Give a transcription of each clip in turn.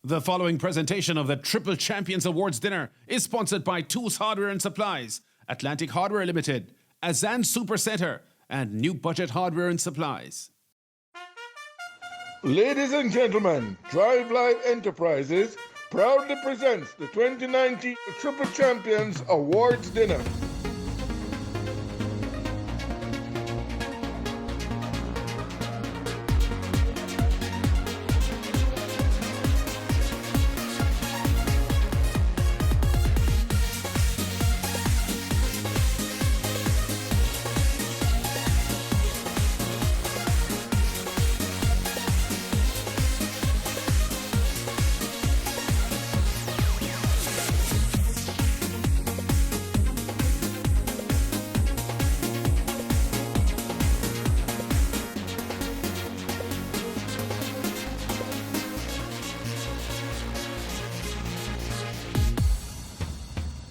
The following presentation of the Triple Champions Awards dinner is sponsored by Tools Hardware and Supplies, Atlantic Hardware Limited, Azan Super Center, and New Budget Hardware and Supplies. Ladies and gentlemen, Drive Live Enterprises proudly presents the 2019 Triple Champions Awards dinner.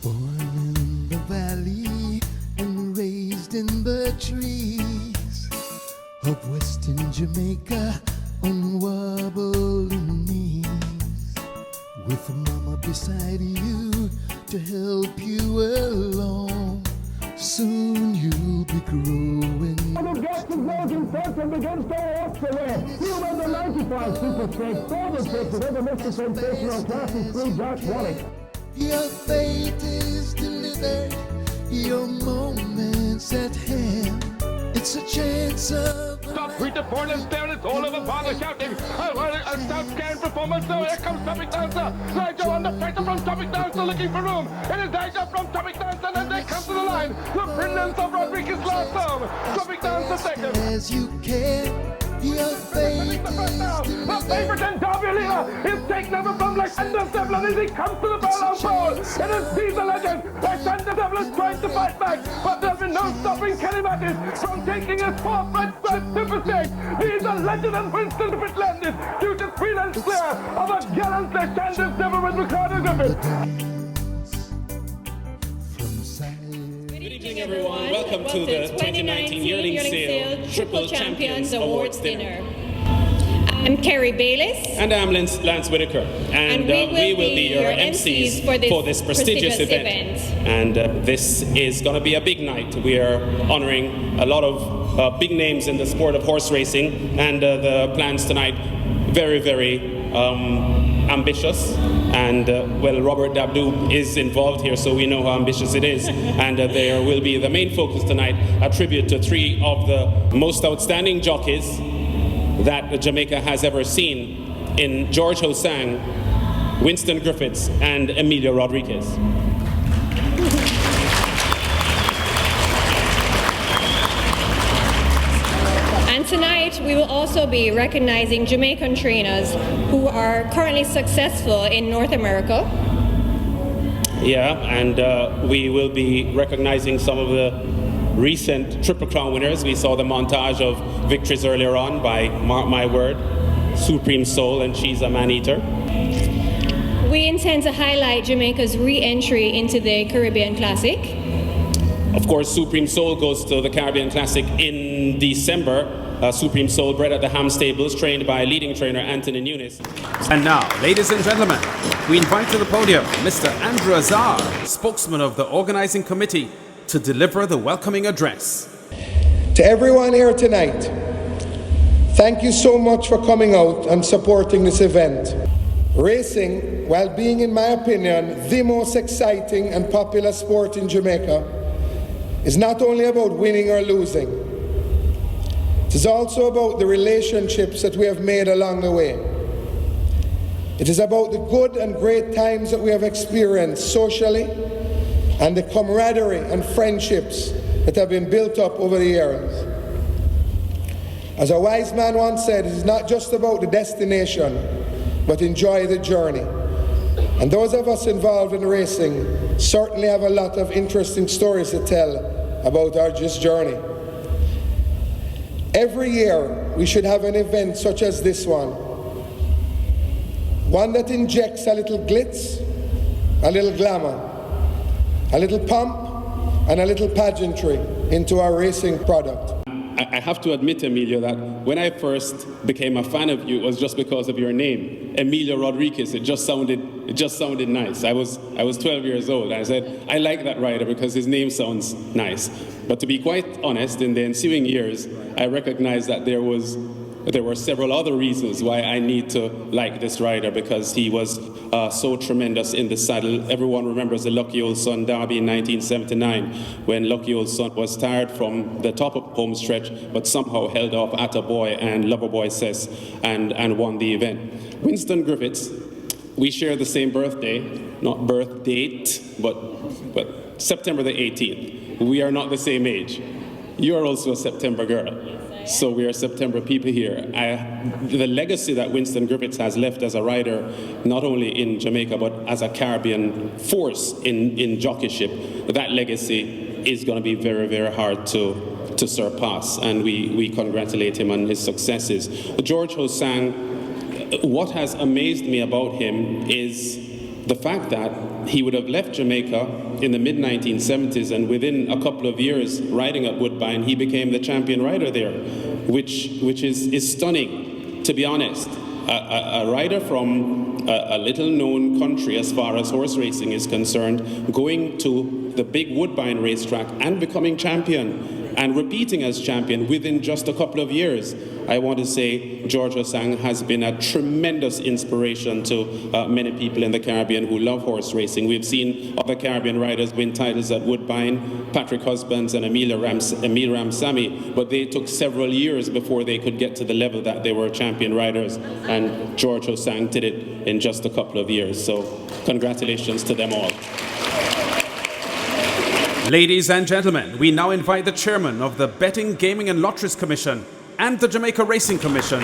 Born in the valley and raised in the trees of Western Jamaica on wobbling knees, with mama beside you to help you along. Soon you'll be growing. The Jackson Belgian Fulton begins to walk the way. He won the 95 Super Stakes, double stakes with over Mr. Sensational Class 3 Josh Wallach. Your fate is delivered, your moment's at hand. It's a chance of Stop, read the point and stare, it's all over, father shouting. I want a South performance, so here comes Topic Dancer. Nigel on the pressure from Topic Dancer looking for room. It is Nigel from Topic Dancer, and they come to the line. The brilliance of Rodriguez last song. Topic Dancer second. as you can. Your fate is The favorite and Darby leader is taken over from Lysander Devlin as he comes to the ball pole. It is Caesar Legend. Lysander Devlin is trying to fight back, but there's been no stopping Kenny Mattis from taking his fourth red stripe Super Stakes. He's a legend and Winston to it landed due to freelance clear of a gallant Lysander Devlin with Ricardo Griffith. Good evening, everyone. Welcome to the 2019 Yearling Sale Triple Champions Awards Dinner. I'm Carrie Bayliss. And I'm Lance Whitaker. And we will be your MCs for this prestigious event. And this is going to be a big night. We are honoring a lot of big names in the sport of horse racing. And the plans tonight, very, very ambitious, and well, Robert Dabdoo is involved here, so we know how ambitious it is. And there will be the main focus tonight, a tribute to three of the most outstanding jockeys that Jamaica has ever seen in George HOSANG, Winston Griffiths, and Emilio Rodriguez. And tonight we will also be recognizing Jamaican trainers who are currently successful in North America. Yeah, and we will be recognizing some of the recent Triple Crown winners. We saw the montage of victories earlier on by Mark My Word, Supreme Soul, and She's a Man-Eater. We intend to highlight Jamaica's re-entry into the Caribbean Classic. Of course, Supreme Soul goes to the Caribbean Classic in December. Supreme Soul, bred at the Ham Stables, trained by leading trainer Anthony Nunes. And now, ladies and gentlemen, we invite to the podium Mr. Andrew Azar, spokesman of the organizing committee, to deliver the welcoming address. To everyone here tonight, thank you so much for coming out and supporting this event. Racing, while being, in my opinion, the most exciting and popular sport in Jamaica, is not only about winning or losing. It is also about the relationships that we have made along the way. It is about the good and great times that we have experienced socially and the camaraderie and friendships that have been built up over the years. As a wise man once said, it is not just about the destination, but enjoy the journey. And those of us involved in racing certainly have a lot of interesting stories to tell about our just journey. Every year, we should have an event such as this one that injects a little glitz, a little glamour, a little pomp, and a little pageantry into our racing product. I have to admit, Emilio, that when I first became a fan of you, it was just because of your name, Emilio Rodriguez. It just sounded nice. I was 12 years old. I said, I like that rider because his name sounds nice. But to be quite honest, in the ensuing years, I recognized that there were several other reasons why I need to like this rider, because he was so tremendous in the saddle. Everyone remembers the Lucky Old Son Derby in 1979, when Lucky Old Son was tired from the top of home stretch, but somehow held off Attaboy and Loverboy Cess and won the event. Winston Griffiths, we share the same birthday, not birth date, but September the 18th. We are not the same age. You are also a September girl. So we are September people here. The legacy that Winston Griffiths has left as a rider, not only in Jamaica, but as a Caribbean force in jockeyship, that legacy is going to be very, very hard to surpass. And we congratulate him on his successes. George HOSANG, what has amazed me about him is the fact that he would have left Jamaica in the mid-1970s, and within a couple of years riding at Woodbine, he became the champion rider there, which is stunning, to be honest. A rider from a little-known country as far as horse racing is concerned, going to the big Woodbine racetrack and becoming champion, and repeating as champion within just a couple of years. I want to say George HOSANG has been a tremendous inspiration to many people in the Caribbean who love horse racing. We've seen other Caribbean riders win titles at Woodbine, Patrick Husbands and Emil Ramsamy, but they took several years before they could get to the level that they were champion riders, and George HOSANG did it in just a couple of years. So congratulations to them all. Ladies and gentlemen, we now invite the chairman of the Betting, Gaming and Lotteries Commission and the Jamaica Racing Commission,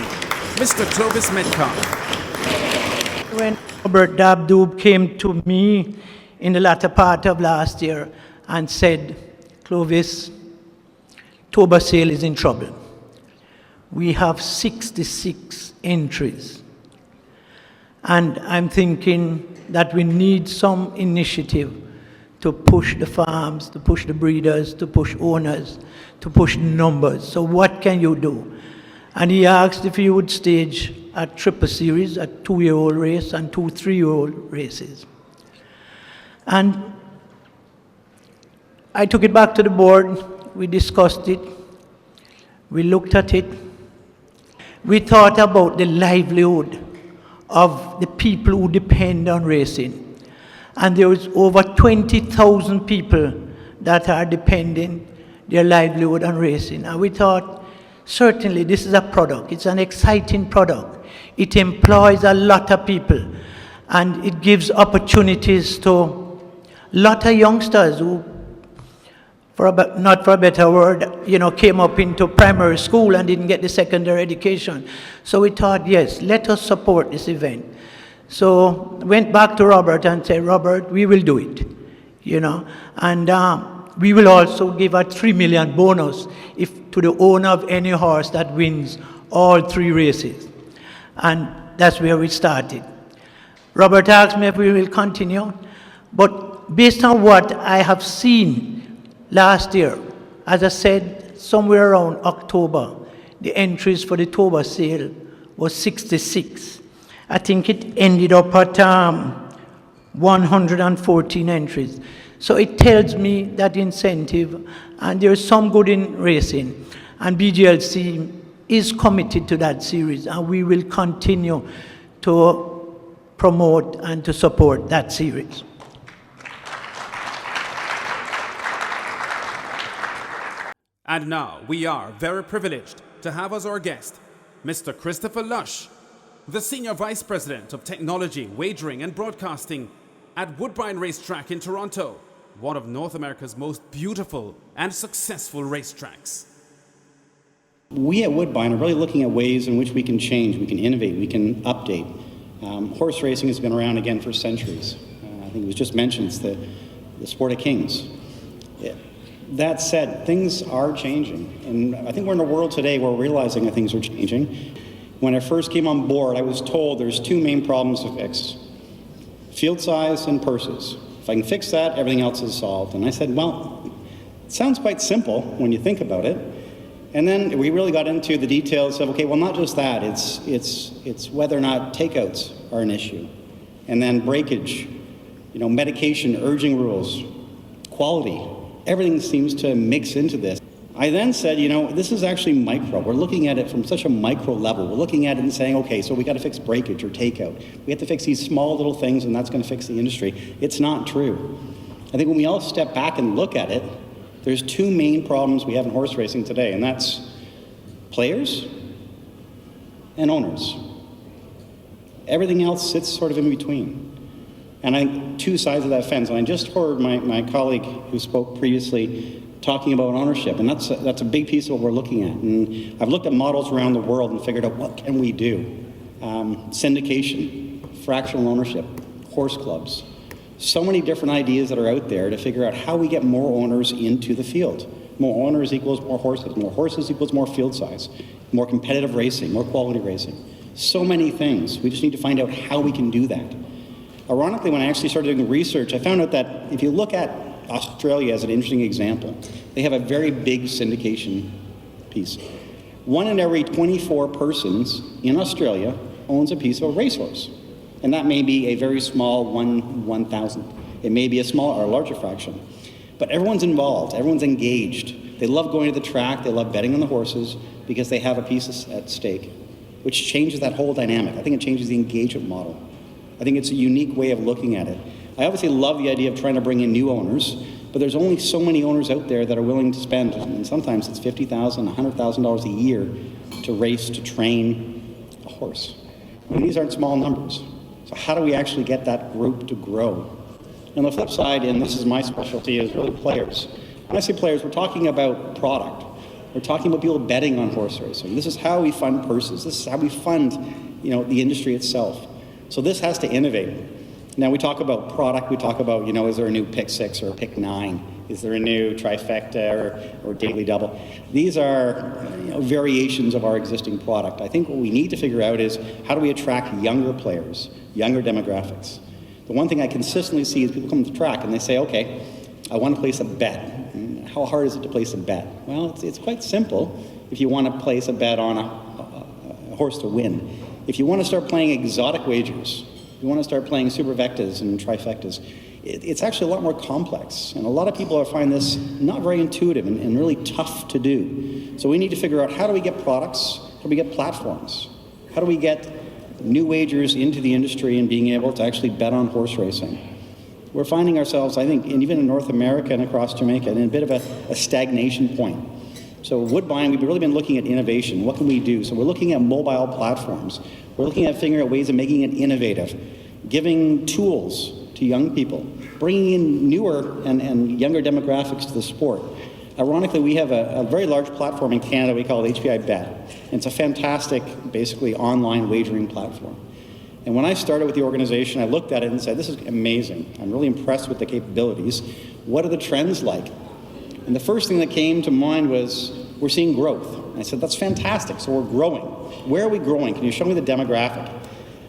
Mr. Clovis Metcalf. When Robert Dabdoob came to me in the latter part of last year and said, Clovis, Toba Sale is in trouble. We have 66 entries. And I'm thinking that we need some initiative to push the farms, to push the breeders, to push owners, to push numbers. So what can you do? And he asked if he would stage a triple series, a 2-year-old race and 2 3-year-old races. And I took it back to the board, we discussed it, we looked at it, we thought about the livelihood of the people who depend on racing. And there is over 20,000 people that are depending their livelihood on racing. And we thought, certainly this is a product. It's an exciting product. It employs a lot of people. And it gives opportunities to a lot of youngsters who, not for a better word, came up into primary school and didn't get the secondary education. So we thought, yes, let us support this event. So went back to Robert and said, Robert, we will do it, and we will also give a 3 million bonus to the owner of any horse that wins all 3 races. And that's where we started. Robert asked me if we will continue, but based on what I have seen last year, as I said, somewhere around October, the entries for the Toba Sale was 66. I think it ended up at 114 entries. So it tells me that incentive, and there's some good in racing. And BGLC is committed to that series, and we will continue to promote and to support that series. And now we are very privileged to have as our guest Mr. Christopher Lush, the Senior Vice President of Technology, Wagering and Broadcasting at Woodbine Racetrack in Toronto, one of North America's most beautiful and successful racetracks. We at Woodbine are really looking at ways in which we can change, we can innovate, we can update. Horse racing has been around again for centuries. I think it was just mentioned, it's the sport of kings. That said, things are changing, and I think we're in a world today where we're realizing that things are changing. When I first came on board, I was told there's 2 main problems to fix: field size and purses. If I can fix that, everything else is solved. And I said, well, it sounds quite simple when you think about it, And then we really got into the details of, okay, well, not just that, it's whether or not takeouts are an issue. And then breakage, medication, urging rules, quality, everything seems to mix into this. I then said, this is actually micro. We're looking at it from such a micro level. We're looking at it and saying, okay, so we got to fix breakage or takeout. We have to fix these small little things and that's going to fix the industry. It's not true. I think when we all step back and look at it, there's two main problems we have in horse racing today, and that's players and owners. Everything else sits sort of in between. And I think two sides of that fence. And I just heard my colleague who spoke previously talking about ownership, and that's a big piece of what we're looking at. And I've looked at models around the world and figured out what can we do. Syndication, fractional ownership, horse clubs. So many different ideas that are out there to figure out how we get more owners into the field. More owners equals more horses equals more field size, more competitive racing, more quality racing. So many things. We just need to find out how we can do that. Ironically, when I actually started doing research, I found out that if you look at Australia as an interesting example, they have a very big syndication piece. 1 in every 24 persons in Australia owns a piece of a racehorse. And that may be a very small 1,000. It may be a small or a larger fraction. But everyone's involved, everyone's engaged. They love going to the track, they love betting on the horses because they have a piece at stake, which changes that whole dynamic. I think it changes the engagement model. I think it's a unique way of looking at it. I obviously love the idea of trying to bring in new owners, but there's only so many owners out there that are willing to spend, and sometimes it's $50,000, $100,000 a year to race, to train a horse. And these aren't small numbers. So how do we actually get that group to grow? And the flip side, and this is my specialty, is really players. When I say players, we're talking about product. We're talking about people betting on horse racing. This is how we fund purses. This is how we fund, the industry itself. So this has to innovate. Now we talk about product. We talk about, is there a new pick 6 or a pick 9? Is there a new trifecta or daily double? These are variations of our existing product. I think what we need to figure out is how do we attract younger players, younger demographics. The one thing I consistently see is people come to the track and they say, okay, I want to place a bet. How hard is it to place a bet? Well, it's quite simple if you want to place a bet on a horse to win. If you want to start playing exotic wagers, you want to start playing supervectas and trifectas, it's actually a lot more complex. And a lot of people find this not very intuitive and really tough to do. So we need to figure out how do we get products, how do we get platforms, how do we get new wagers into the industry and being able to actually bet on horse racing. We're finding ourselves, I think, and even in North America and across Jamaica, in a bit of a stagnation point. So Woodbine, we've really been looking at innovation. What can we do? So we're looking at mobile platforms. We're looking at figuring out ways of making it innovative, giving tools to young people, bringing in newer and younger demographics to the sport. Ironically, we have a very large platform in Canada we call HPI Bet. And it's a fantastic, basically, online wagering platform. And when I started with the organization, I looked at it and said, this is amazing. I'm really impressed with the capabilities. What are the trends like? And the first thing that came to mind was, we're seeing growth. And I said, that's fantastic, so we're growing. Where are we growing? Can you show me the demographic?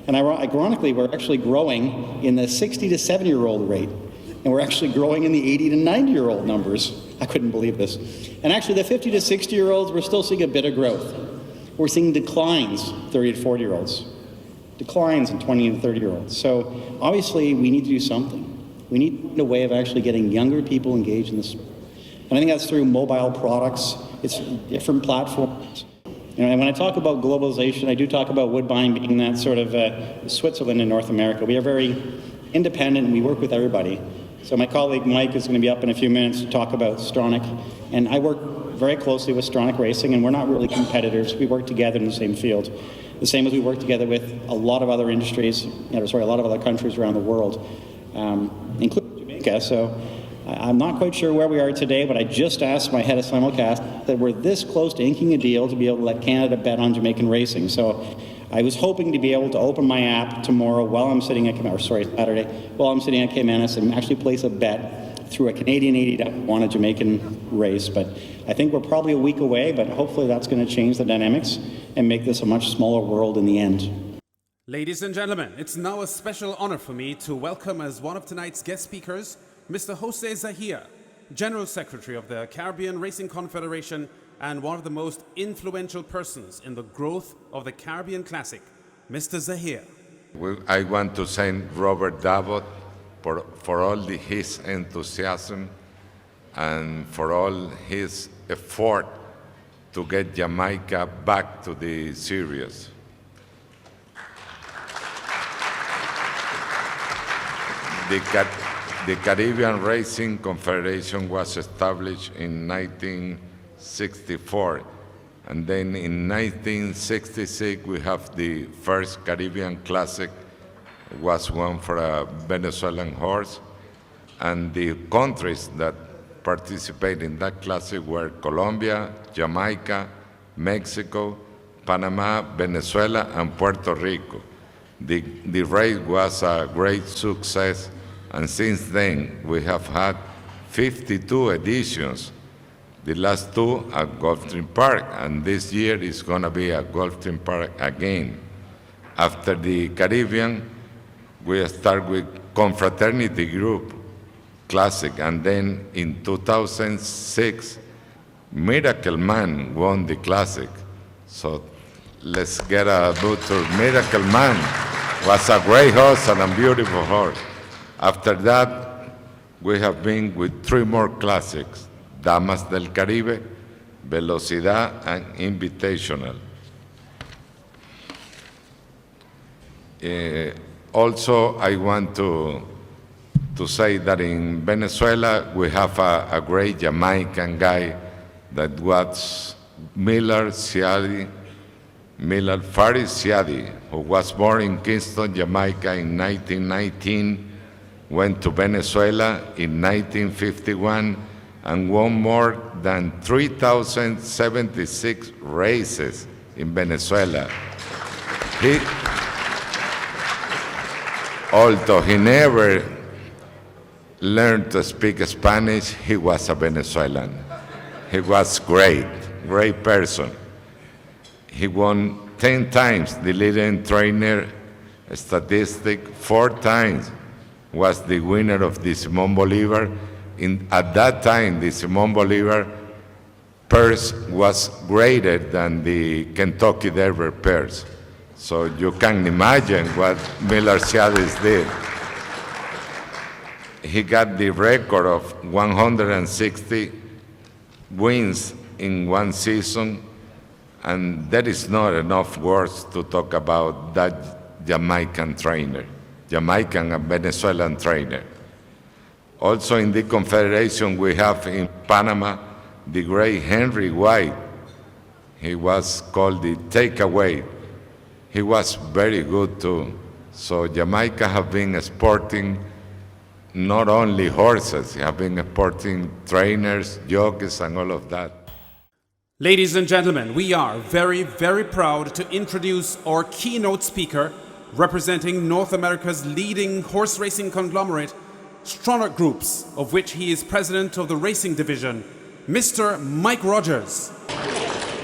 And ironically, we're actually growing in the 60 to 70-year-old rate. And we're actually growing in the 80 to 90-year-old numbers. I couldn't believe this. And actually, the 50 to 60-year-olds, we're still seeing a bit of growth. We're seeing declines, 30 to 40-year-olds. Declines in 20 and 30-year-olds. So obviously, we need to do something. We need a way of actually getting younger people engaged in this. And I think that's through mobile products. It's different platforms. And when I talk about globalization, I do talk about Woodbine being that sort of Switzerland in North America. We are very independent and we work with everybody. So my colleague Mike is going to be up in a few minutes to talk about Stronach. And I work very closely with Stronach Racing, and we're not really competitors. We work together in the same field. The same as we work together with a lot of other industries, a lot of other countries around the world, including Jamaica. So I'm not quite sure where we are today, but I just asked my head of simulcast that we're this close to inking a deal to be able to let Canada bet on Jamaican racing. So I was hoping to be able to open my app tomorrow while I'm sitting at, Saturday, while I'm sitting at Caymanas and actually place a bet through a Canadian 80 on a Jamaican race. But I think we're probably a week away, but hopefully that's going to change the dynamics and make this a much smaller world in the end. Ladies and gentlemen, it's now a special honor for me to welcome as one of tonight's guest speakers, Mr. Jose Zahir, General Secretary of the Caribbean Racing Confederation and one of the most influential persons in the growth of the Caribbean Classic, Mr. Zahir. I want to thank Robert Davot for all his enthusiasm and for all his effort to get Jamaica back to the series. The Caribbean Racing Confederation was established in 1964, and then in 1966 we have the first Caribbean Classic, was won for a Venezuelan horse, and the countries that participate in that classic were Colombia, Jamaica, Mexico, Panama, Venezuela, and Puerto Rico. The race was a great success, and since then we have had 52 editions. The last two at Gulfstream Park, and this year is going to be at Gulfstream Park again. After the Caribbean, we start with Confraternity Group Classic, and then in 2006, Miracle Man won the Classic. So let's get a boot to Miracle Man. Was a great horse and a beautiful horse. After that, we have been with 3 more classics: Damas del Caribe, Velocidad, and Invitational. Also, I want to say that in Venezuela, we have a great Jamaican guy that was Faris Siadi, who was born in Kingston, Jamaica in 1919, went to Venezuela in 1951, and won more than 3,076 races in Venezuela. Although he never learned to speak Spanish, he was a Venezuelan. He was great person. He won 10 times the leading trainer statistic, 4 times was the winner of the Simón Bolívar. At that time, the Simón Bolívar purse was greater than the Kentucky Derby purse. So you can imagine what Miller Ciades did. He got the record of 160 wins in one season, and there is not enough words to talk about that Jamaican and Venezuelan trainer. Also in the Confederation, we have in Panama the great Henry White. He was called the takeaway. He was very good too. So Jamaica have been exporting not only horses, have been exporting trainers, jockeys, and all of that. Ladies and gentlemen, we are very, very proud to introduce our keynote speaker, representing North America's leading horse racing conglomerate, Stronach Groups, of which he is president of the racing division, Mr. Mike Rogers.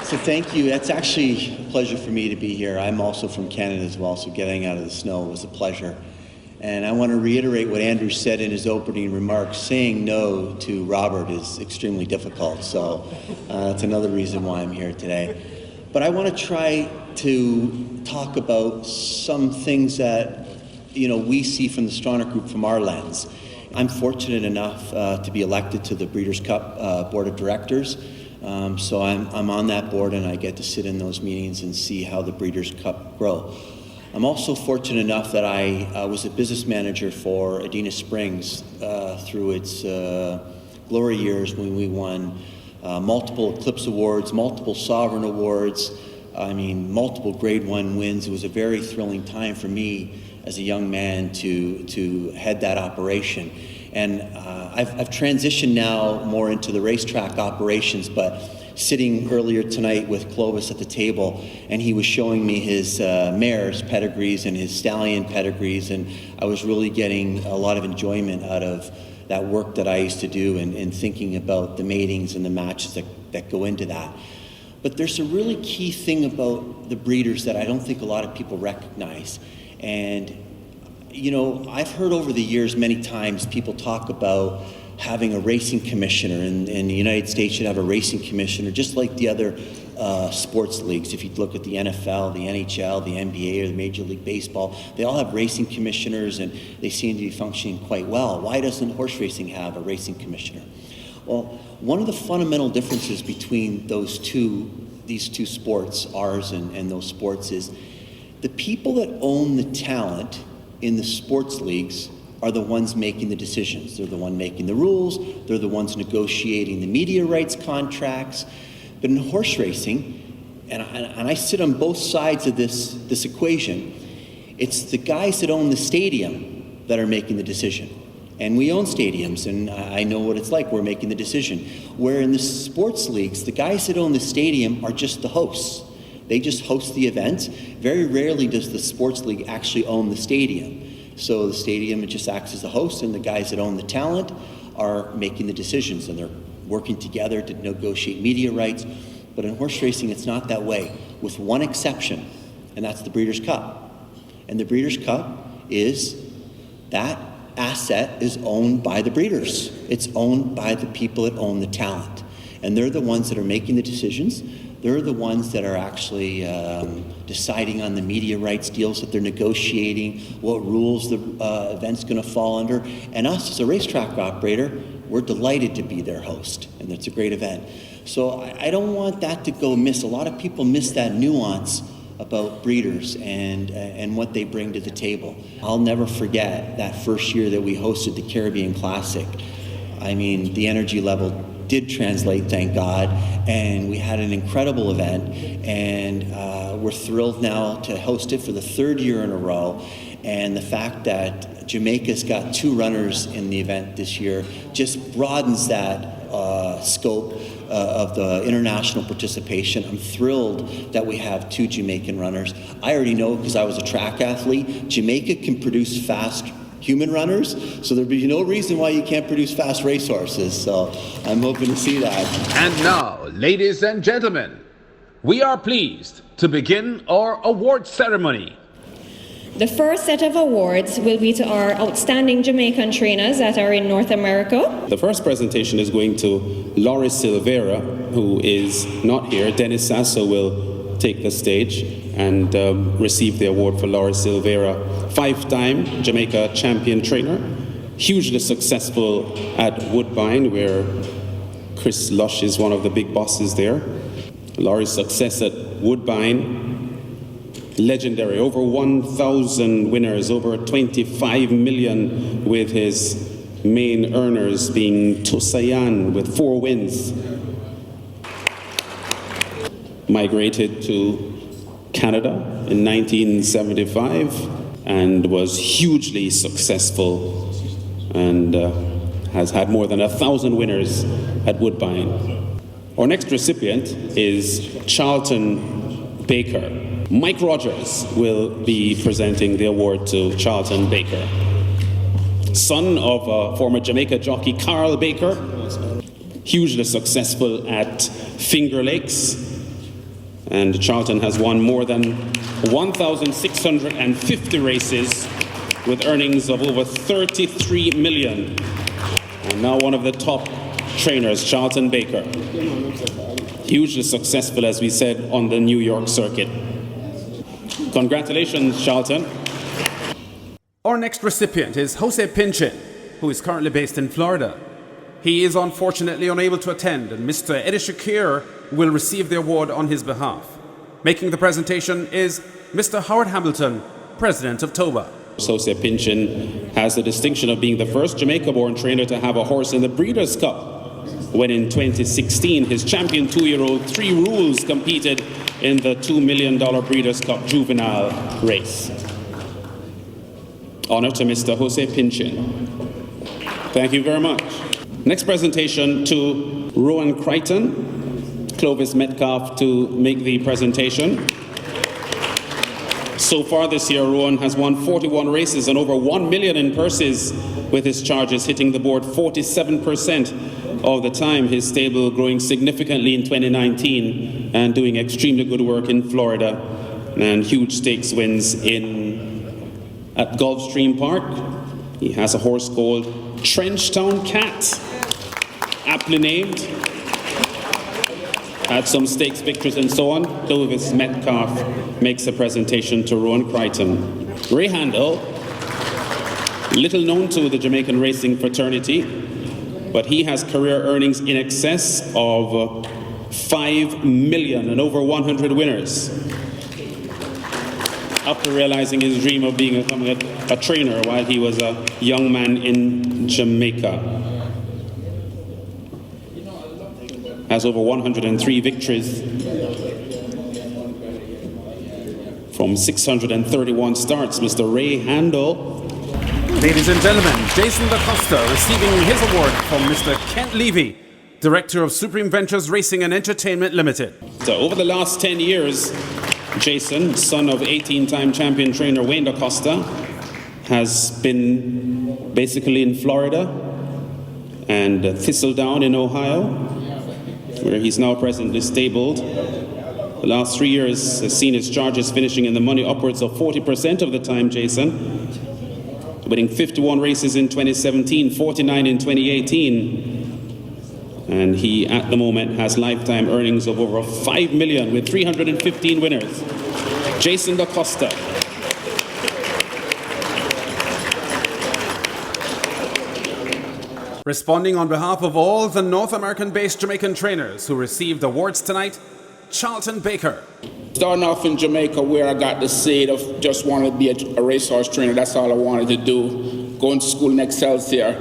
So thank you. That's actually a pleasure for me to be here. I'm also from Canada as well, so getting out of the snow was a pleasure. And I want to reiterate what Andrew said in his opening remarks. Saying no to Robert is extremely difficult, so that's another reason why I'm here today. But I want to try to talk about some things that we see from the Stronach Group from our lens. I'm fortunate enough to be elected to the Breeders' Cup Board of Directors. So I'm on that board, and I get to sit in those meetings and see how the Breeders' Cup grow. I'm also fortunate enough that I was a business manager for Adena Springs through its glory years when we won multiple Eclipse Awards, multiple Sovereign Awards, multiple Grade 1 wins. It was a very thrilling time for me as a young man to head that operation. And I've transitioned now more into the racetrack operations, but sitting earlier tonight with Clovis at the table, and he was showing me his mares pedigrees and his stallion pedigrees, and I was really getting a lot of enjoyment out of that work that I used to do and thinking about the matings and the matches that go into that. But there's a really key thing about the breeders that I don't think a lot of people recognize. And I've heard over the years many times people talk about having a racing commissioner, and the United States should have a racing commissioner, just like the other sports leagues. If you look at the NFL, the NHL, the NBA, or the Major League Baseball, they all have racing commissioners, and they seem to be functioning quite well. Why doesn't horse racing have a racing commissioner? Well, one of the fundamental differences between these two sports, ours and those sports, is the people that own the talent in the sports leagues are the ones making the decisions. They're the one making the rules. They're the ones negotiating the media rights contracts. But in horse racing, and I sit on both sides of this equation, it's the guys that own the stadium that are making the decision. And we own stadiums, and I know what it's like. We're making the decision. Where in the sports leagues, the guys that own the stadium are just the hosts. They just host the events. Very rarely does the sports league actually own the stadium. So the stadium, it just acts as a host, and the guys that own the talent are making the decisions, and they're working together to negotiate media rights. But in horse racing, it's not that way, with one exception, and that's the Breeders' Cup. And the Breeders' Cup is that asset is owned by the breeders. It's owned by the people that own the talent. And they're the ones that are making the decisions. They're the ones that are actually deciding on the media rights deals that they're negotiating, what rules the event's going to fall under. And us as a racetrack operator, we're delighted to be their host, and it's a great event. So I don't want that to go miss. A lot of people miss that nuance about breeders and what they bring to the table. I'll never forget that first year that we hosted the Caribbean Classic. I mean, the energy level did translate, thank God, and we had an incredible event, and we're thrilled now to host it for the third year in a row. And the fact that Jamaica's got 2 runners in the event this year just broadens that scope of the international participation. I'm thrilled that we have 2 Jamaican runners. I already know, because I was a track athlete, Jamaica can produce fast human runners, so there'd be no reason why you can't produce fast racehorses. So I'm hoping to see that. And now, ladies and gentlemen, we are pleased to begin our award ceremony. The first set of awards will be to our outstanding Jamaican trainers that are in North America. The first presentation is going to Laurie Silveira, who is not here. Dennis Sasso will take the stage and receive the award for Laurie Silveira, 5-time Jamaica champion trainer, hugely successful at Woodbine, where Chris Lush is one of the big bosses there. Laurie's success at Woodbine, legendary, over 1,000 winners, over 25 million, with his main earners being CEEN with 4 wins. Migrated to Canada in 1975 and was hugely successful, and has had more than 1,000 winners at Woodbine. Our next recipient is Charlton Baker. Mike Rogers will be presenting the award to Charlton Baker. Son of former Jamaica jockey Carl Baker, hugely successful at Finger Lakes, and Charlton has won more than 1,650 races with earnings of over 33 million. And now one of the top trainers, Charlton Baker. Hugely successful, as we said, on the New York circuit. Congratulations, Charlton. Our next recipient is Jose Pinchin, who is currently based in Florida. He is unfortunately unable to attend, and Mr. Eddie Shakir will receive the award on his behalf. Making the presentation is Mr. Howard Hamilton, President of TOBA. Jose Pinchin has the distinction of being the first Jamaica-born trainer to have a horse in the Breeders' Cup, when in 2016 his champion 2-year-old 3 Rules competed in the $2 million Breeders' Cup juvenile race. Honor to Mr. Jose Pinchin. Thank you very much. Next presentation to Rowan Crichton, Clovis Metcalf to make the presentation. So far this year, Rowan has won 41 races and over 1 million in purses, with his charges hitting the board 47% of the time. His stable growing significantly in 2019 and doing extremely good work in Florida, and huge stakes wins at Gulfstream Park. He has a horse called Trenchtown Cat, aptly named. Had some stakes victories and so on. Clovis Metcalf makes a presentation to Rowan Crichton. Ray Handel, little known to the Jamaican racing fraternity, but he has career earnings in excess of 5 million and over 100 winners. After realizing his dream of becoming a trainer while he was a young man in Jamaica. Has over 103 victories from 631 starts. Mr. Ray Handel. Ladies and gentlemen, Jason DaCosta receiving his award from Mr. Kent Levy, Director of Supreme Ventures Racing and Entertainment Limited. So over the last 10 years, Jason, son of 18-time champion trainer Wayne DaCosta, has been basically in Florida and Thistledown in Ohio, where he's now presently stabled. The last 3 years has seen his charges finishing in the money upwards of 40% of the time, Jason, winning 51 races in 2017, 49 in 2018. And he, at the moment, has lifetime earnings of over 5 million with 315 winners. Jason DaCosta. Responding on behalf of all the North American-based Jamaican trainers who received awards tonight, Charlton Baker. Starting off in Jamaica, where I got the seed of just wanting to be a racehorse trainer. That's all I wanted to do. Going to school in Excelsior.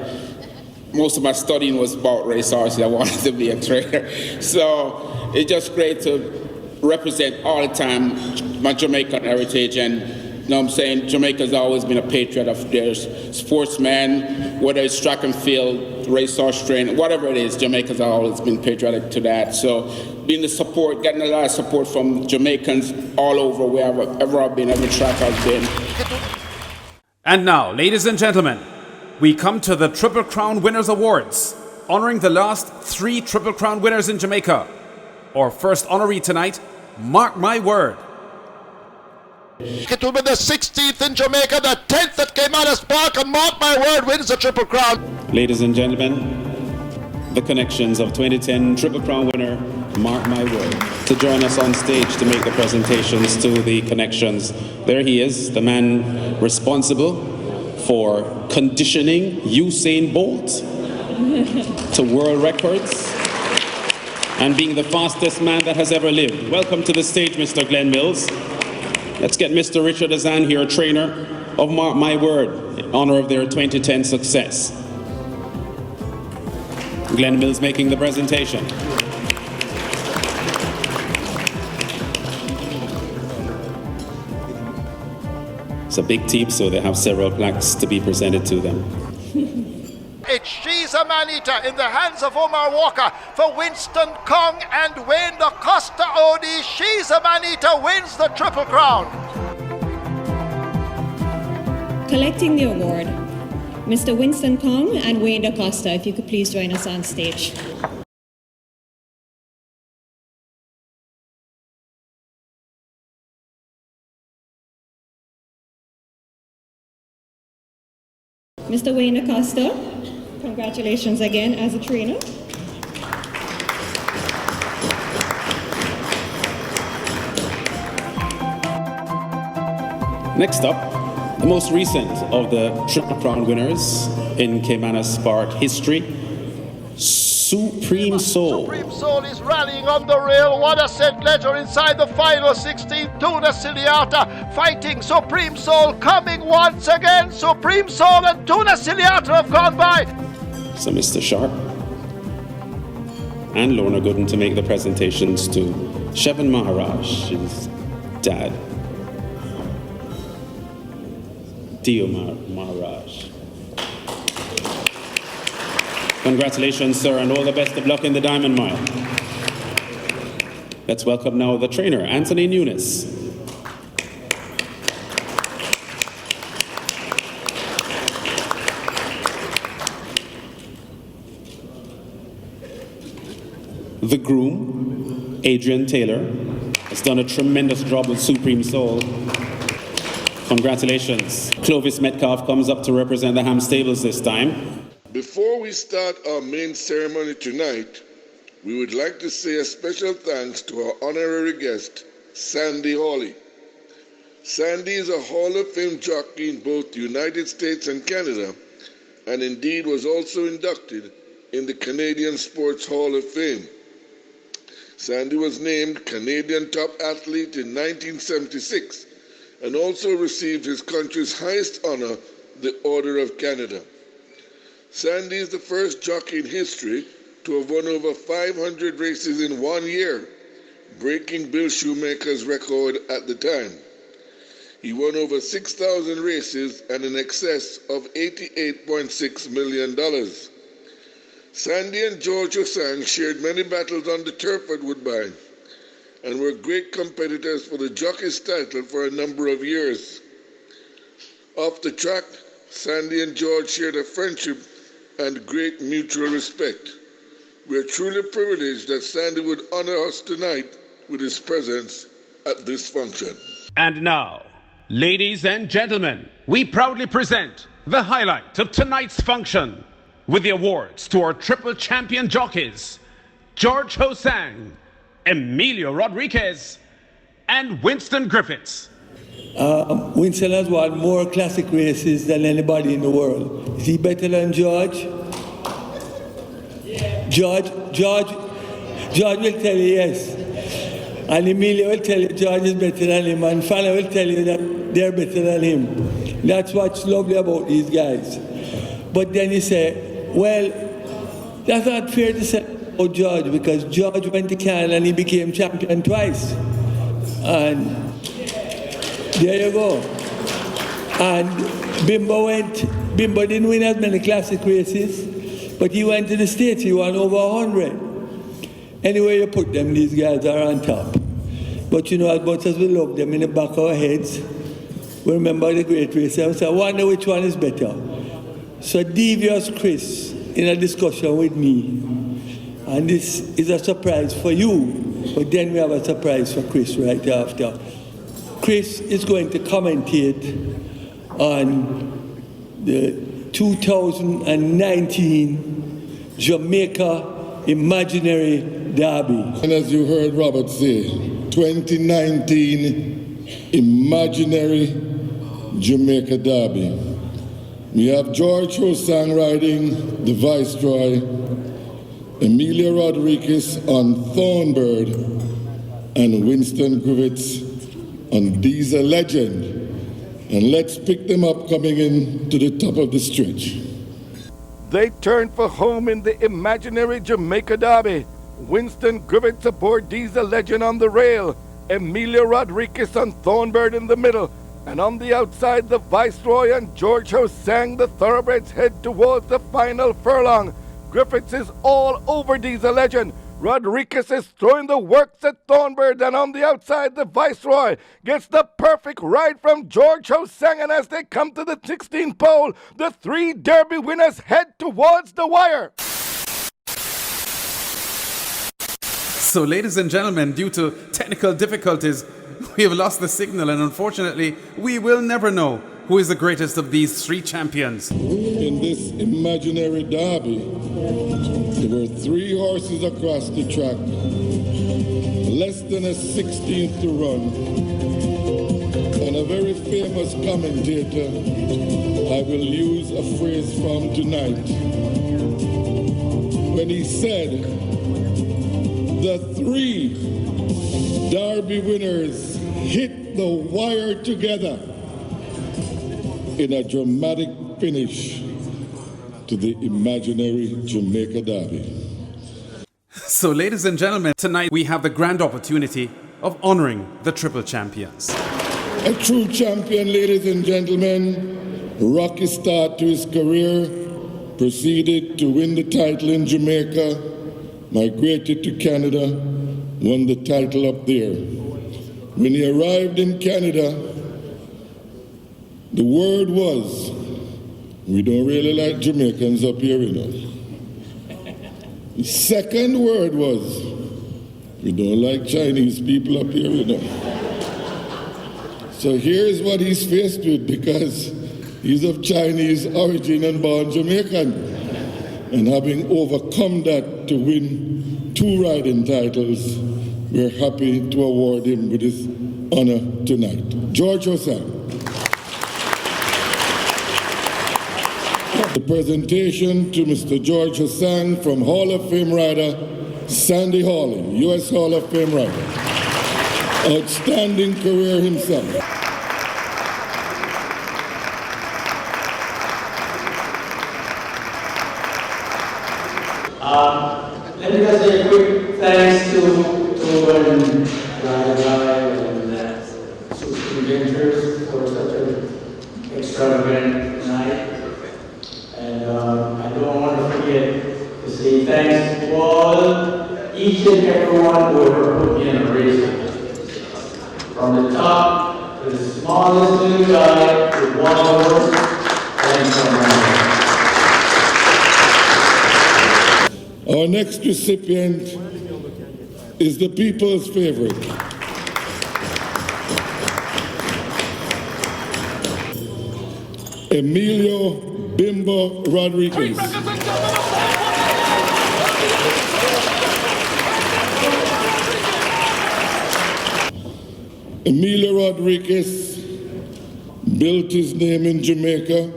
Most of my studying was about racehorses. I wanted to be a trainer. So it's just great to represent all the time my Jamaican heritage. And you know what I'm saying, Jamaica's always been a patriot of their sportsmen, whether it's track and field, racehorse training, whatever it is, Jamaica's always been patriotic to that. So being the support, getting a lot of support from Jamaicans all over wherever I've been, every track I've been. And now, ladies and gentlemen, we come to the Triple Crown Winners Awards, honoring the last 3 Triple Crown winners in Jamaica. Our first honoree tonight, mark my word. It will be the 16th in Jamaica, the 10th that came out of Spark, and mark my word, wins the Triple Crown. Ladies and gentlemen, the connections of 2010 Triple Crown winner, Mark My Word, to join us on stage to make the presentations to the connections. There he is, the man responsible for conditioning Usain Bolt to world records and being the fastest man that has ever lived. Welcome to the stage, Mr. Glenn Mills. Let's get Mr. Richard Azan here, trainer of Mark My Word, in honor of their 2010 success. Glenn Mills making the presentation. It's a big team, so they have several plaques to be presented to them. It's She's a Man-Eater in the hands of Omar Walker for Winston Kong and Wayne DaCosta Odie. She's a Man-Eater wins the Triple Crown. Collecting the award, Mr. Winston Kong and Wayne DaCosta, if you could please join us on stage. Mr. Wayne DaCosta, congratulations again as a trainer. Next up, the most recent of the Triple Crown winners in Caymanas Spark history, Supreme Soul. Supreme Soul is rallying on the rail. What a St. Ledger inside the final 16. Tuna Ciliata fighting Supreme Soul coming once again. Supreme Soul and Tuna Ciliata have gone by. So Mr. Sharp and Lorna Gooden to make the presentations to Shevan Maharaj, his dad. Dio Maharaj. Congratulations, sir, and all the best of luck in the Diamond Mile. Let's welcome now the trainer, Anthony Nunes. The groom, Adrian Taylor, has done a tremendous job with Supreme Soul. Congratulations. Clovis Metcalf comes up to represent the Ham Stables this time. Before we start our main ceremony tonight, we would like to say a special thanks to our honorary guest, Sandy Hawley. Sandy is a Hall of Fame jockey in both the United States and Canada, and indeed was also inducted in the Canadian Sports Hall of Fame. Sandy was named Canadian Top Athlete in 1976 and also received his country's highest honor, the Order of Canada. Sandy is the first jockey in history to have won over 500 races in 1 year, breaking Bill Shoemaker's record at the time. He won over 6,000 races and in excess of $88.6 million. Sandy and George HOSANG shared many battles on the turf at Woodbine and were great competitors for the jockey's title for a number of years. Off the track, Sandy and George shared a friendship and great mutual respect. We are truly privileged that Sandy would honor us tonight with his presence at this function. And now, ladies and gentlemen, we proudly present the highlight of tonight's function with the awards to our triple champion jockeys, George HOSANG, Emilio Rodriguez, and Winston Griffiths. Winston has won more classic races than anybody in the world. Is he better than George? George will tell you yes. And Emilio will tell you George is better than him, and Fana will tell you that they're better than him. That's what's lovely about these guys. But then you say, well, that's not fair to say about George, because George went to Canada and he became champion twice. And there you go. And Bimbo didn't win as many classic races, but he went to the States, he won over 100. Anyway you put them, these guys are on top. But you know, as much as we love them in the back of our heads, we remember the great races. So I wonder which one is better. So Devious Chris in a discussion with me, and this is a surprise for you, but then we have a surprise for Chris right after. Chris is going to commentate on the 2019 Jamaica Imaginary Derby. And as you heard Robert say, 2019 Imaginary Jamaica Derby. We have George HOSANG riding the Viceroy, Emilio Rodriguez on Thornbird, and Winston Griffiths on Diesel Legend. And let's pick them up coming in to the top of the stretch. They turn for home in the Imaginary Jamaica Derby. Winston Griffiths aboard Diesel Legend on the rail, Emilio Rodriguez on Thornbird in the middle, and on the outside, the Viceroy and George HOSANG. The thoroughbreds head towards the final furlong. Griffiths is all over Diesel Legend. Rodriguez is throwing the works at Thornbird, and on the outside, the Viceroy gets the perfect ride from George HOSANG. And as they come to the 16th pole, the three Derby winners head towards the wire. So, ladies and gentlemen, due to technical difficulties, we have lost the signal, and unfortunately, we will never know who is the greatest of these three champions. In this imaginary derby, there were 3 horses across the track, less than a 16th to run, and a very famous commentator, I will use a phrase from tonight, when he said, the 3 Derby winners hit the wire together in a dramatic finish to the imaginary Jamaica Derby. So, ladies and gentlemen, tonight we have the grand opportunity of honoring the triple champions. A true champion, ladies and gentlemen, rocky start to his career, proceeded to win the title in Jamaica, migrated to Canada, won the title up there. When he arrived in Canada, the word was, we don't really like Jamaicans up here, you know. The second word was, we don't like Chinese people up here, you know. So here's what he's faced with, because he's of Chinese origin and born Jamaican. and having overcome that to win 2 riding titles, we're happy to award him with this honor tonight. George HOSANG. The presentation to Mr. George HOSANG from Hall of Fame rider Sandy Hawley, U.S. Hall of Fame rider. Outstanding career himself. Let me just say a quick thanks to and Super Inventors for such an extravagant night. And I don't want to forget to say thanks to all, each and everyone who ever put me in a race. From the top to the smallest little guy with 1 horse, thanks so much. Our next recipient is the people's favorite. Emilio Bimbo Rodriguez. Emilio Rodriguez built his name in Jamaica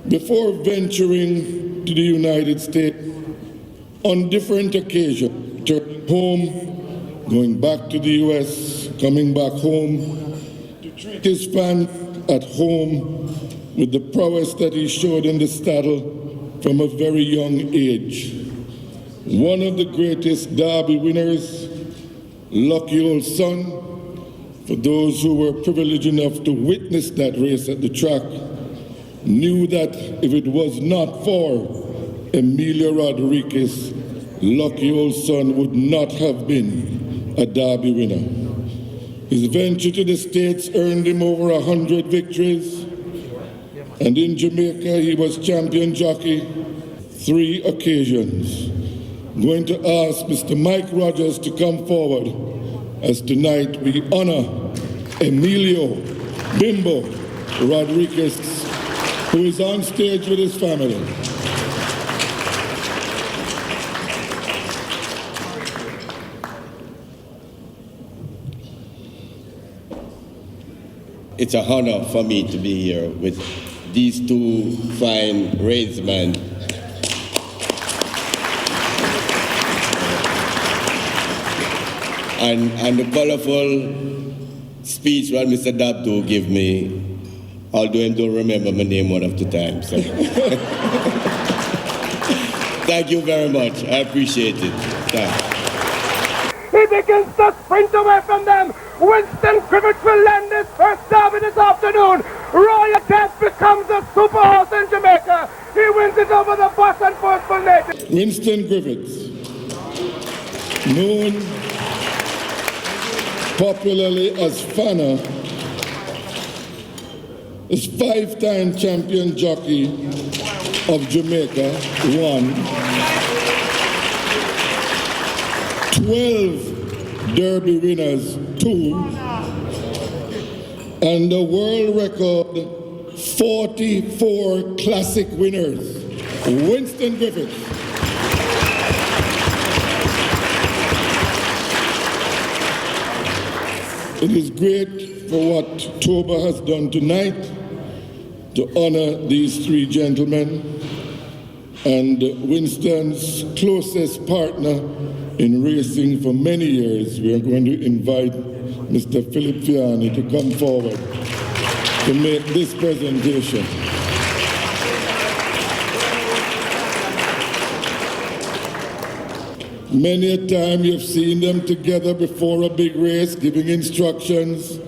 before venturing to the United States on different occasions, returning home, going back to the U.S., coming back home, to treat his fans at home with the prowess that he showed in the saddle from a very young age. One of the greatest Derby winners, lucky old son. For those who were privileged enough to witness that race at the track, knew that if it was not for Emilio Rodriguez, lucky old son would not have been a Derby winner. His venture to the States earned him over 100 victories, and in Jamaica he was champion jockey 3 occasions. I'm going to ask Mr. Mike Rogers to come forward as tonight we honor Emilio Bimbo Rodriguez, who is on stage with his family. It's an honor for me to be here with these 2 fine racemen. And the colorful speech that Mr. Dabdo gave me, although I don't remember my name one of the times. So. Thank you very much. I appreciate it. Thanks. He begins to sprint away from them. Winston Griffiths will land his first derby this afternoon. Royal Death becomes a super horse in Jamaica. He wins it over the boss and forceful native. Winston Griffiths, known popularly as Fana, is 5-time champion jockey of Jamaica, 1, 12 Derby winners, 2, and a world record 44 classic winners. Winston Griffiths. It is great for what Toba has done tonight to honor these 3 gentlemen and Winston's closest partner in racing for many years. We are going to invite Mr. Philip Fiani to come forward to make this presentation. Many a time you've seen them together before a big race, giving instructions,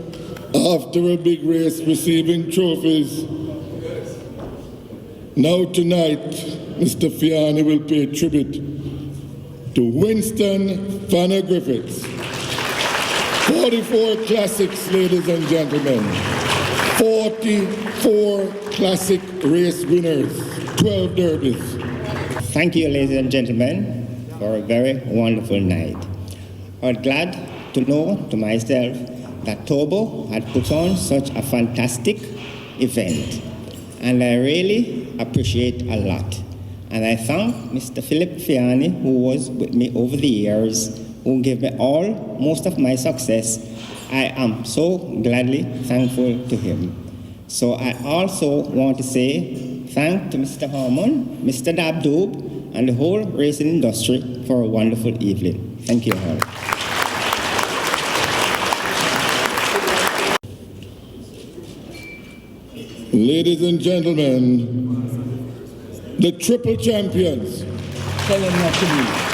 after a big race, receiving trophies. Now tonight, Mr. Fiani will pay tribute to Winston Fana Griffiths. 44 classics, ladies and gentlemen. 44 classic race winners, 12 derbies. Thank you, ladies and gentlemen, for a very wonderful night. I was glad to know to myself that Tobo had put on such a fantastic event, and I really appreciate a lot. And I thank Mr. Philip Fiani, who was with me over the years, who gave me most of my success. I am so gladly thankful to him. So I also want to say thanks to Mr. Armond, Mr. Dabdoob, and the whole racing industry for a wonderful evening. Thank you all. Ladies and gentlemen, the triple champions. Tell them not to leave.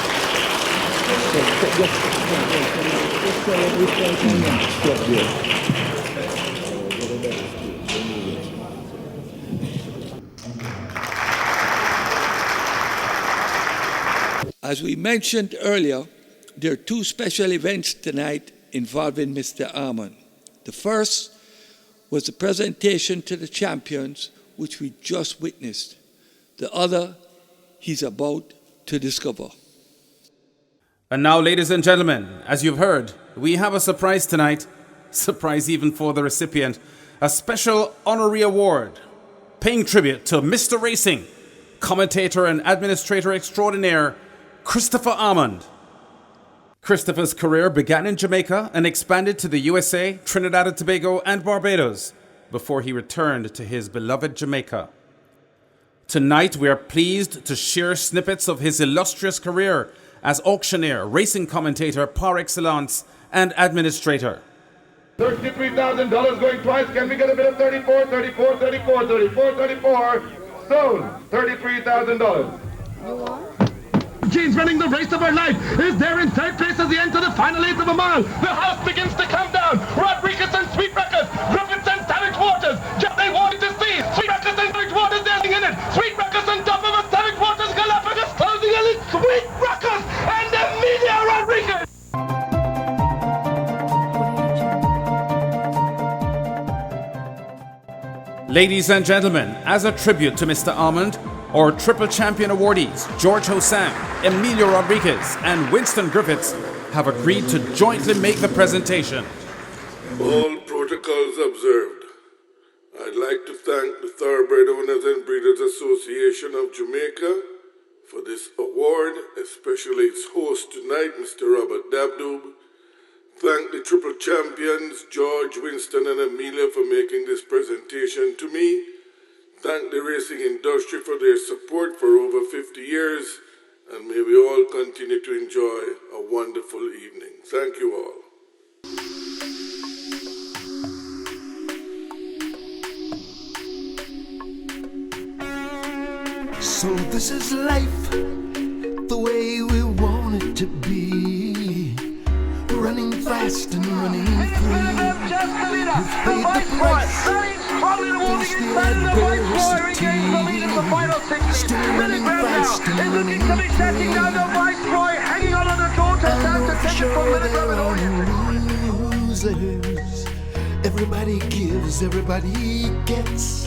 As we mentioned earlier, there are two special events tonight involving Mr. Armond. The first was the presentation to the champions, which we just witnessed. The other, he's about to discover. And now, ladies and gentlemen, as you've heard, we have a surprise tonight. Surprise even for the recipient. A special honorary award paying tribute to Mr. Racing, commentator and administrator extraordinaire, Christopher Armond. Christopher's career began in Jamaica and expanded to the USA, Trinidad and Tobago, and Barbados before he returned to his beloved Jamaica. Tonight, we are pleased to share snippets of his illustrious career as auctioneer, racing commentator par excellence, and administrator. $33,000 going twice. Can we get a bit of 34, 34, 34, 34, 34? Sold. $33,000. Jean's running the race of her life. Is there in third place as he enters the final eighth of a mile. The house begins to come down. Rodriguez and Sweet Records. Griffiths and Savage Waters. Just they wanted to see. Sweet Records and Savage Waters dancing in it. Sweet Records on top of a Savage Waters. Galapagos closing in it. Sweet Records and Emilia Rodriguez. Ladies and gentlemen, as a tribute to Mr. Armond, our triple champion awardees, George HOSANG, Emilio Rodriguez, and Winston Griffiths, have agreed to jointly make the presentation. All protocols observed. I'd like to thank the Thoroughbred Owners and Breeders Association of Jamaica for this award, especially its host tonight, Mr. Robert Dabdoob. Thank the triple champions, George, Winston, and Amelia, for making this presentation to me. Thank the racing industry for their support for over 50 years, and may we all continue to enjoy a wonderful evening. Thank you all. So this is life, the way we want it to be. Running fast and running free. We've paid the price. Face the adversity. Still running fast and running free. I'm not sure there are no losers. Everybody gives, everybody gets.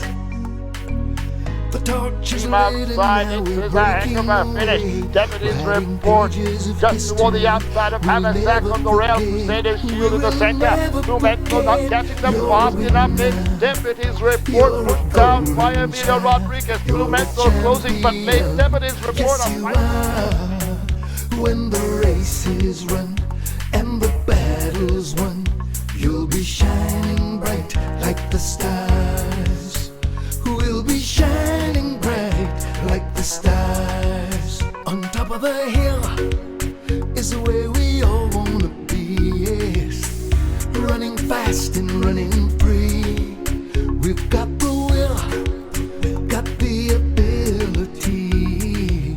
The torch is lit and now we're breaking away. Deputies report just toward the outside of Haversack on the rail. Crusaders shield in the center. Two men are not catching them fast enough. Deputies report put down by Emilio Rodriguez. Two men are closing but late. Deputies report on when the race is run and the battle's won, you'll be shining bright like the stars. We'll be shining bright like the stars. On top of the hill is the way we all wanna be, yes. Running fast and running free. We've got the will, we've got the ability.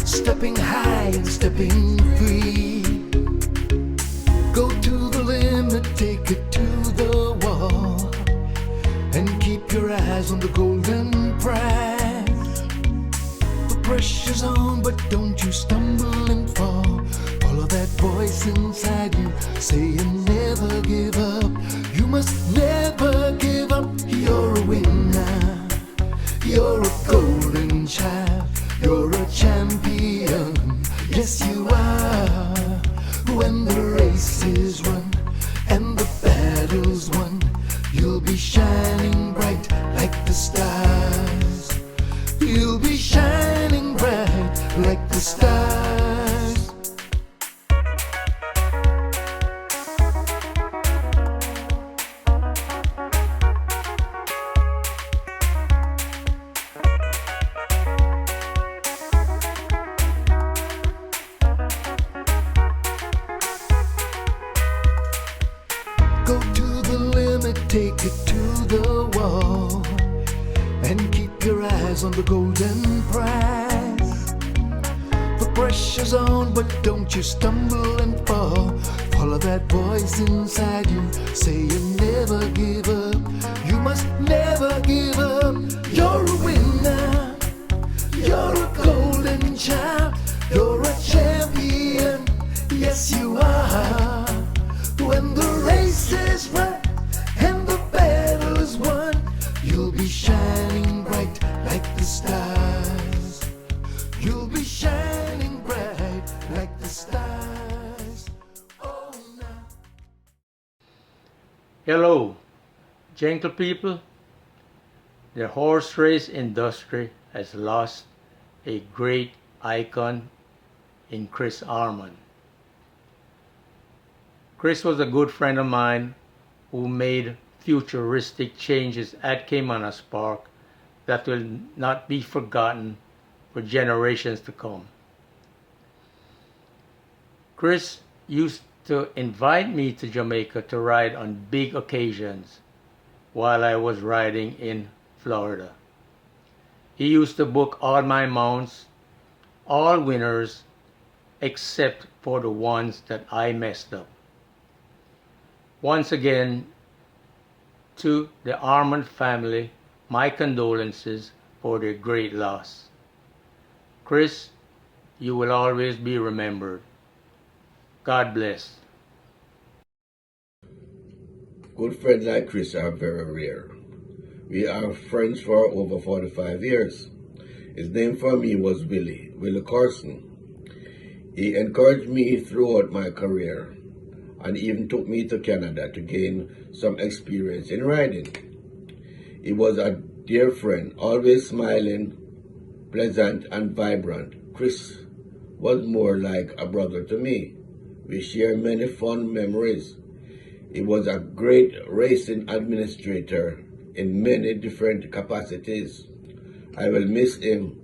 Stepping high and stepping free. Go to the limit, take it to the wall, and keep your eyes on the golden prize. The pressure's on, but don't you stumble and fall. Follow that voice inside you, saying never give up. You must never give up. You're a winner. You're a golden child. You're a champion. Yes, you are. When the race is run and the battle's won, you'll be shining bright like the stars. You'll be shining bright like the stars. Go to the limit, take it to the wall, and keep your eyes on the golden prize. The pressure's on, but don't you stumble and fall. Follow that voice inside you, say you never give up. You must never give up. You're a winner, you're a golden child, you're a champion, yes you are. When the race is run and the battle is won, you'll be shining bright like the stars. You'll be shining bright like the stars. Oh, now. Hello, gentle people. The horse race industry has lost a great icon in Chris Armond. Chris was a good friend of mine who made futuristic changes at Caymanas Park that will not be forgotten for generations to come. Chris used to invite me to Jamaica to ride on big occasions while I was riding in Florida. He used to book all my mounts, all winners, except for the ones that I messed up. Once again, to the Armond family, my condolences for their great loss. Chris, you will always be remembered. God bless. Good friends like Chris are very rare. We are friends for over 45 years. His name for me was Willie Carson. He encouraged me throughout my career and even took me to Canada to gain some experience in riding. He was a dear friend, always smiling, pleasant and vibrant. Chris was more like a brother to me. We share many fond memories. He was a great racing administrator in many different capacities. I will miss him.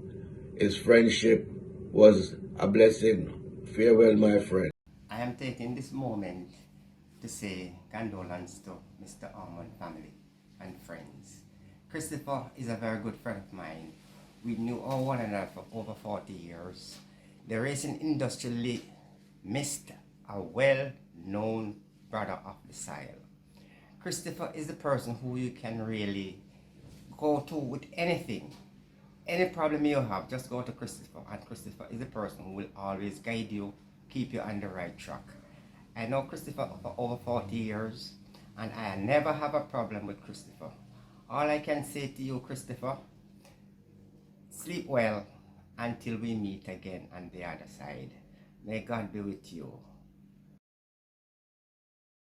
His friendship was a blessing. Farewell, my friend. I am taking this moment to say condolence to Mr. Armond family and friends. Christopher is a very good friend of mine. We knew one another for over 40 years. The racing industry missed a well-known brother of the soil. Christopher is the person who you can really go to with anything. Any problem you have, just go to Christopher, and Christopher is the person who will always guide you, keep you on the right track. I know Christopher for over 40 years, and I never have a problem with Christopher. All I can say to you, Christopher, sleep well until we meet again on the other side. May God be with you.